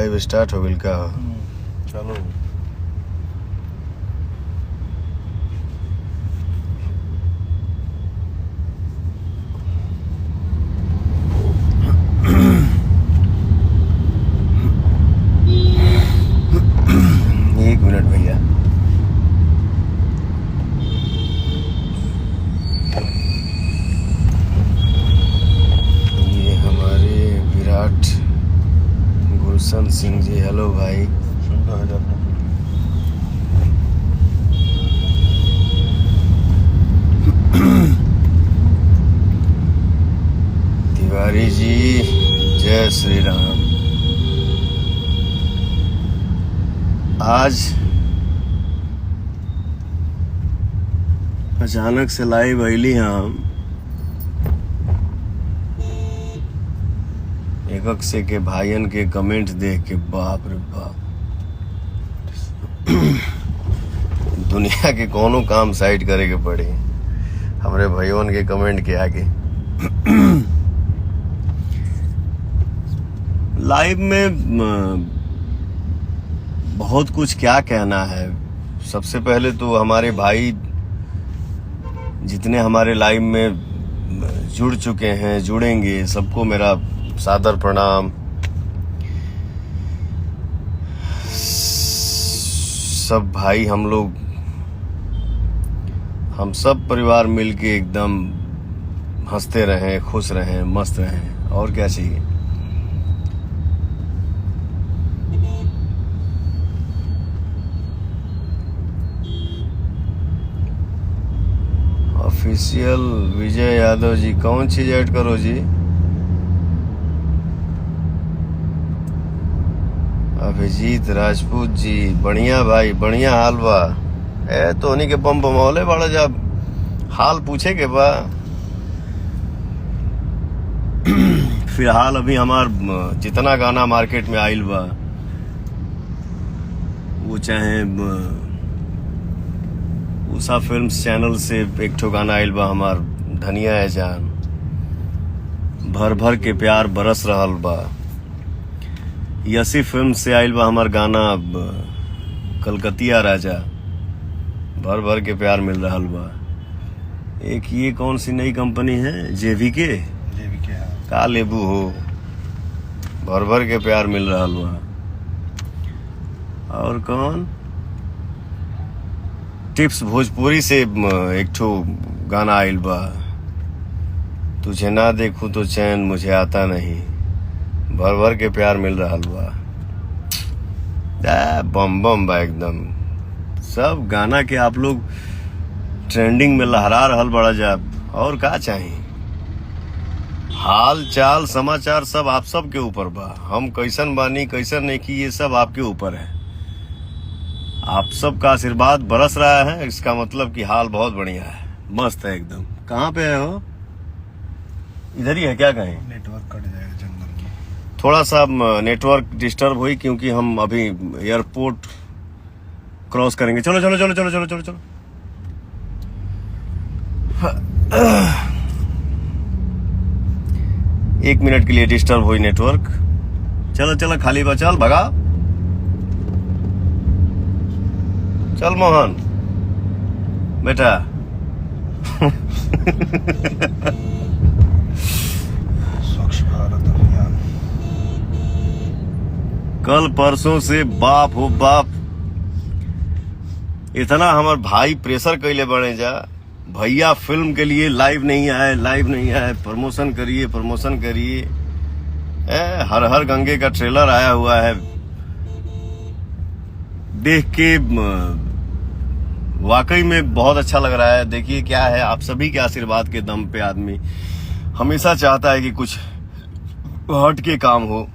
Live start हो गई का? चलो एक मिनट भैया। ये हमारे विराट गुलशन सिंह जी, हेलो भाई। तिवारी जी जय श्री राम। आज अचानक से लाइव अली हम एकक से के भाइयन के कमेंट देख के बाप रे बाप, दुनिया के कोनो काम साइड करे के पड़े हमरे भाइयों के कमेंट के आगे। लाइव में बहुत कुछ क्या कहना है। सबसे पहले तो हमारे भाई जितने हमारे लाइव में जुड़ चुके हैं, जुड़ेंगे, सबको मेरा सादर प्रणाम। सब भाई हम सब परिवार मिलके एकदम हंसते रहें, खुश रहें, मस्त रहें, और क्या चाहिए। ऑफिशियल विजय यादव जी, कौन चीज ऐड करो जी? अभिजीत राजपूत जी, बढ़िया भाई, बढ़िया हाल बा। तो उन्हीं के बम बमौले बड़ा, जब हाल पूछे के बा। फिलहाल अभी हमार जितना गाना मार्केट में आइल बा, वो चाहे उषा फिल्म्स चैनल से एक ठो गाना आइल बा हमार धनिया है जान, भर भर के प्यार बरस रहल बा। यसी फिल्म से आइल बा हमार गाना कलकतिया राजा, भर भर के प्यार मिल रहल बा। एक ये कौन सी नई कंपनी है, जेवीके का लेबू हो, भर भर के प्यार मिल रहल बा। और कौन, टिप्स भोजपुरी से एक ठो गाना आइल बा, तुझे ना देखूं तो चैन मुझे आता नहीं, भर भर के प्यार मिल रहा बा। बम बम बा एकदम। सब गाना के आप लोग ट्रेंडिंग में लहरा रहल बड़ा जा, और का चाहिए। हाल चाल समाचार सब आप सब के ऊपर बा। हम कैसन बानी कैसन नहीं की, ये सब आपके ऊपर है। आप सबका आशीर्वाद बरस रहा है, इसका मतलब कि हाल बहुत बढ़िया है, मस्त है एकदम। कहाँ पे है हो? इधर ही है क्या? कहें नेटवर्क कट जाएगा जंगल में, थोड़ा सा नेटवर्क डिस्टर्ब हुई, क्योंकि हम अभी एयरपोर्ट क्रॉस करेंगे। चलो चलो चलो चलो चलो चलो चलो। एक मिनट के लिए डिस्टर्ब हुई नेटवर्क। चलो चलो, खाली बा, चल भगा, चल मोहन बेटा। स्वच्छ भारत अभियान कल परसों से बाप हो बाप, इतना हमार भाई प्रेशर कैले बने जा, भैया फिल्म के लिए लाइव नहीं आए, लाइव नहीं आए, प्रमोशन करिए, प्रमोशन करिए। हर हर गंगे का ट्रेलर आया हुआ है, देख के वाकई में बहुत अच्छा लग रहा है। देखिए क्या है, आप सभी के आशीर्वाद के दम पे आदमी हमेशा चाहता है कि कुछ हट के काम हो,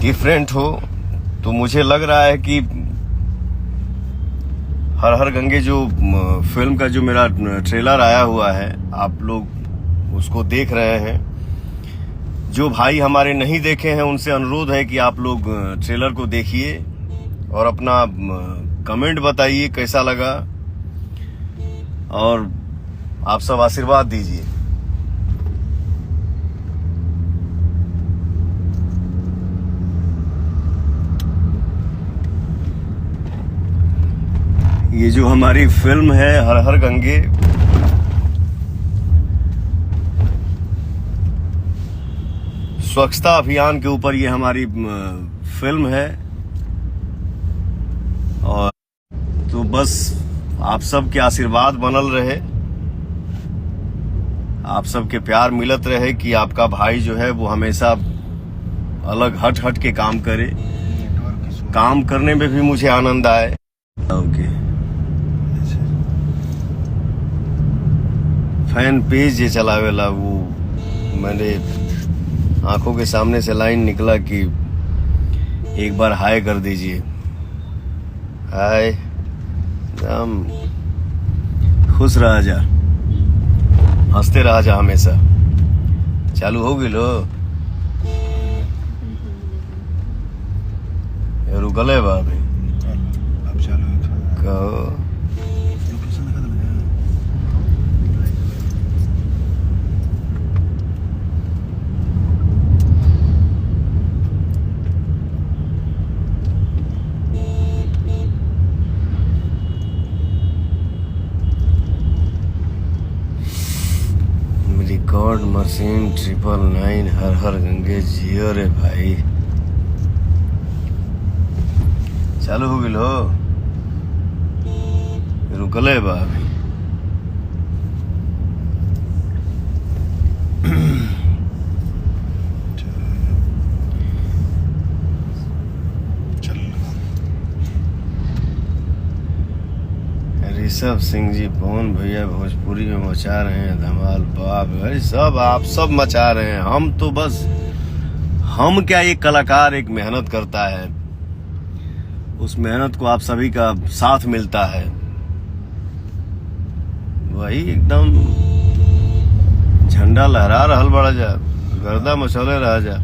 डिफरेंट हो। तो मुझे लग रहा है कि हर हर गंगे जो फिल्म का जो मेरा ट्रेलर आया हुआ है, आप लोग उसको देख रहे हैं। जो भाई हमारे नहीं देखे हैं उनसे अनुरोध है कि आप लोग ट्रेलर को देखिए और अपना कमेंट बताइए कैसा लगा, और आप सब आशीर्वाद दीजिए। ये जो हमारी फिल्म है हर हर गंगे, स्वच्छता अभियान के ऊपर ये हमारी फिल्म है। और तो बस आप सबके आशीर्वाद बनल रहे, आप सबके प्यार मिलत रहे कि आपका भाई जो है वो हमेशा अलग हट हट के काम करे, नेटवर्क इशू काम करने में भी मुझे आनंद आए। ओके, फैन पेज ये चलावेला वो मैंने आंखों के सामने से लाइन निकला कि एक बार हाय कर दीजिए। हाय, हम खुश रहा जा, हंसते रहा जा हमेशा। चालू हो गई लो ये रुकल है बाबी अब चालू है थोड़ा कहो। लोकेशन दिखा दे। रिकॉर्ड मशीन 999 हर हर गंगे जियो रे भाई। चालू हो गई हो रुकल है बा अभी। चल ऋषभ सिंह जी, पवन भैया भोजपुरी में मचा रहे हैं धमाल। बाप भाई सब आप सब मचा रहे हैं। हम तो बस, हम क्या, एक कलाकार एक मेहनत करता है, उस मेहनत को आप सभी का साथ मिलता है, वही एकदम झंडा लहरा रहल बड़ा जा, गर्दा मचौले रहा जा।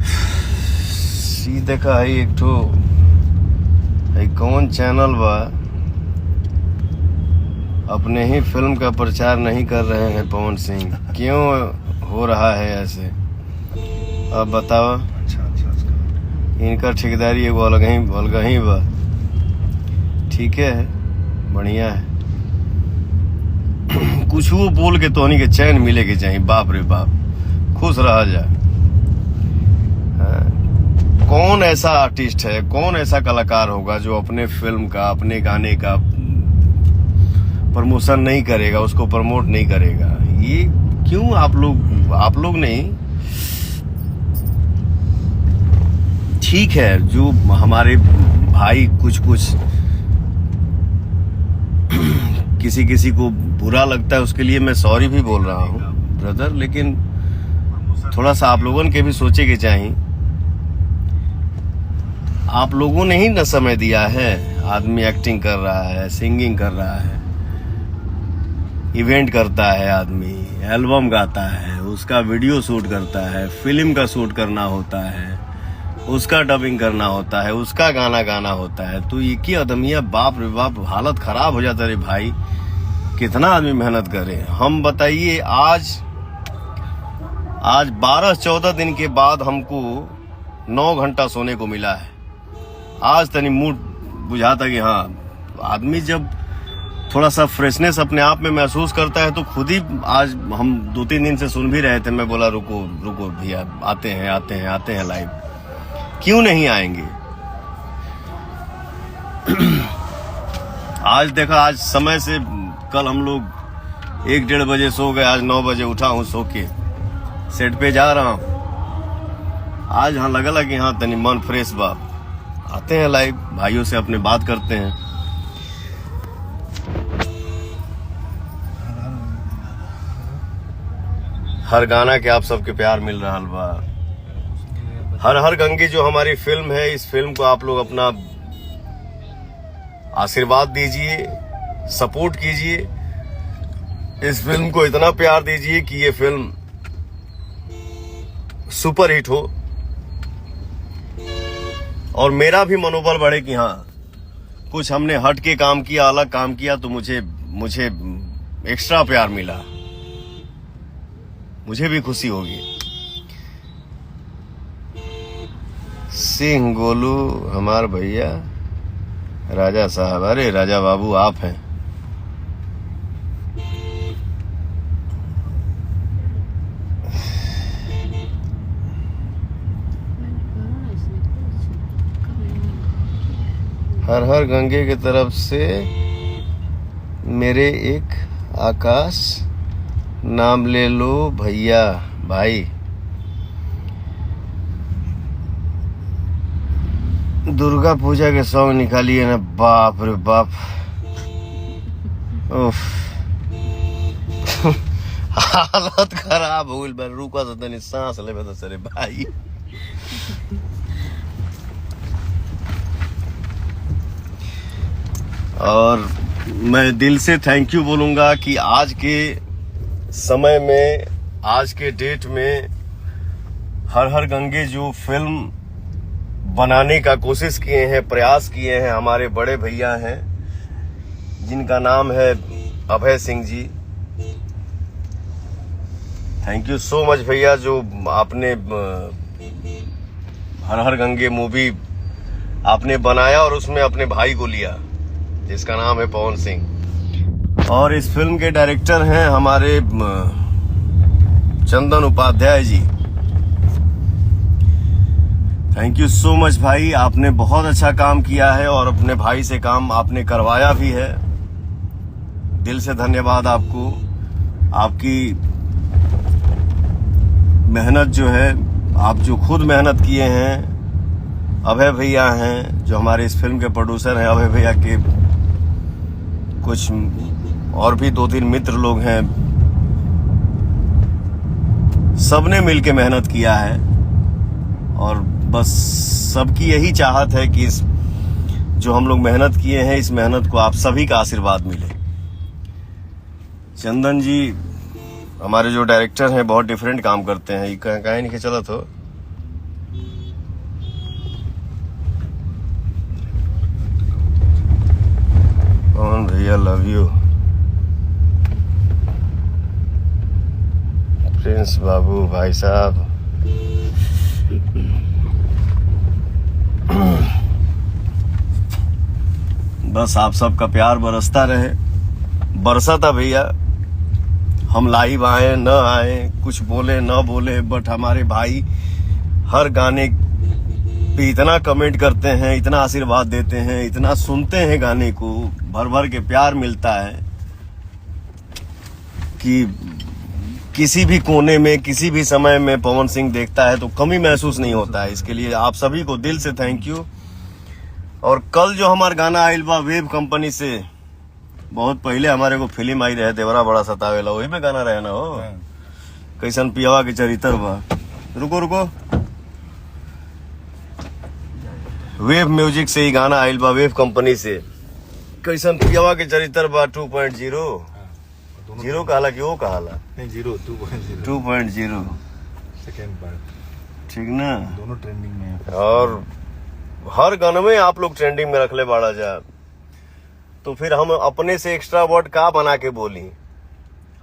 सी देखा है एक ठो है कौन चैनल बा, अपने ही फिल्म का प्रचार नहीं कर रहे हैं पवन सिंह, क्यों हो रहा है ऐसे? अब बताओ। अच्छा अच्छा इनका ठेकेदारी एगो अलग ही बा। ठीक है, बढ़िया है। कुछ वो बोल के तोहनी के चैन मिले के चाहिए। बाप रे बाप, खुश रहा जा। हाँ? कौन ऐसा आर्टिस्ट है, कौन ऐसा कलाकार होगा जो अपने फिल्म का, अपने गाने का प्रमोशन नहीं करेगा, उसको प्रमोट नहीं करेगा? ये क्यों आप लोग नहीं। ठीक है, जो हमारे भाई कुछ किसी को बुरा लगता है उसके लिए मैं सॉरी भी बोल रहा हूँ ब्रदर, लेकिन थोड़ा सा आप लोगों के भी सोचे के चाहिए। आप लोगों ने ही न समय दिया है। आदमी एक्टिंग कर रहा है, सिंगिंग कर रहा है, इवेंट करता है, आदमी एल्बम गाता है, उसका वीडियो शूट करता है, फिल्म का शूट करना होता है, उसका डबिंग करना होता है, उसका गाना गाना होता है। तो एक ही आदमी, बाप रे बाप, हालत खराब हो जाता है। भाई कितना आदमी मेहनत करे। हम बताइए, आज 12-14 दिन के बाद हमको 9 घंटा सोने को मिला है। आज तनी मूड बुझाता कि हाँ, आदमी जब थोड़ा सा फ्रेशनेस अपने आप में महसूस करता है तो खुद ही। आज हम 2-3 दिन से सुन भी रहे थे, मैं बोला रुको भैया, आते हैं लाइव। क्यों नहीं आएंगे? आज देखा, आज समय से कल हम लोग 1-1:30 बजे सो गए, आज 9 बजे उठा हूँ सो के, सेट पे जा रहा हूँ। आज हाँ लगला कि हाँ तनी मन फ्रेश बा, आते हैं लाइव, भाइयों से अपने बात करते हैं। हर गाना के आप सबके प्यार मिल रहा बा। हर हर गंगे जो हमारी फिल्म है, इस फिल्म को आप लोग अपना आशीर्वाद दीजिए, सपोर्ट कीजिए, इस फिल्म को इतना प्यार दीजिए कि ये फिल्म सुपर हिट हो और मेरा भी मनोबल बढ़े कि हाँ कुछ हमने हट के काम किया, अलग काम किया, तो मुझे एक्स्ट्रा प्यार मिला, मुझे भी खुशी होगी। सिंह गोलू हमार भैया, राजा साहब, अरे राजा बाबू आप हैं। हर हर गंगे की तरफ से मेरे एक आकाश, नाम ले लो भैया भाई। दुर्गा पूजा के सॉन्ग निकालिए ना, बाप रे बाप। उफ। हालत खराब हो गई। रुका तो तनी सांस लेबे तो सरे भाई। और मैं दिल से थैंक यू बोलूंगा कि आज के समय में, आज के डेट में हर हर गंगे जो फिल्म बनाने का कोशिश किए हैं, प्रयास किए हैं, हमारे बड़े भैया हैं जिनका नाम है Abhay Singh ji. Thank you so much भैया, जो आपने हर हर गंगे मूवी आपने बनाया और उसमें अपने भाई को लिया जिसका नाम है पवन सिंह। और इस फिल्म के डायरेक्टर हैं हमारे चंदन Upadhyay ji. Thank you so much भाई, आपने बहुत अच्छा काम किया है और अपने भाई से काम आपने करवाया भी है। दिल से धन्यवाद आपको। आपकी मेहनत जो है, आप जो खुद मेहनत किए हैं। अभय भैया हैं जो हमारे इस फिल्म के प्रोड्यूसर हैं। अभय भैया के कुछ और भी 2-3 मित्र लोग हैं, सबने मिलके मेहनत किया है और बस सबकी यही चाहत है कि इस जो हम लोग मेहनत किए हैं, इस मेहनत को आप सभी का आशीर्वाद मिले। चंदन जी हमारे जो डायरेक्टर हैं बहुत डिफरेंट काम करते हैं। कहीं नहीं चला तो कौन भैया, लव यू प्रिंस बाबू भाई साहब। बस आप सबका प्यार बरसता रहे। बरसा था भैया, हम लाइव आए न आए, कुछ बोले न बोले, बट हमारे भाई हर गाने पे इतना कमेंट करते हैं, इतना आशीर्वाद देते हैं, इतना सुनते हैं गाने को, भर भर के प्यार मिलता है कि किसी भी कोने में, किसी भी समय में पवन सिंह देखता है तो कमी महसूस नहीं होता है। इसके लिए आप सभी को दिल से थैंक यू। और कल जो हमारा गाना आइल बा वेब कंपनी से, बहुत पहले हमारे को फिल्म आई रहे देवरा बड़ा सतावेला, वही में गाना रहे ना हो। कैसन पियावा के चरित्र बा। रुको रुको, वेब म्यूजिक से ही गाना आइल बा, वेब कंपनी से। कैसन पियावा के चरित्र बा 2.0 जीरो कहला कि वो कहला नहीं 2.0 सेकेंड पार्ट, ठीक ना। दोनों ट्रेंडिंग में है। और हर गाने में आप लोग ट्रेंडिंग में रख ले बाड़ा जा, तो फिर हम अपने से एक्स्ट्रा वर्ड का बना के बोली।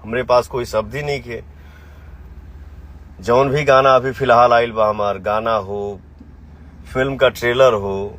हमारे पास कोई शब्द ही नहीं के। जौन भी गाना अभी फिलहाल आइल बा, हमार गाना हो, फिल्म का ट्रेलर हो,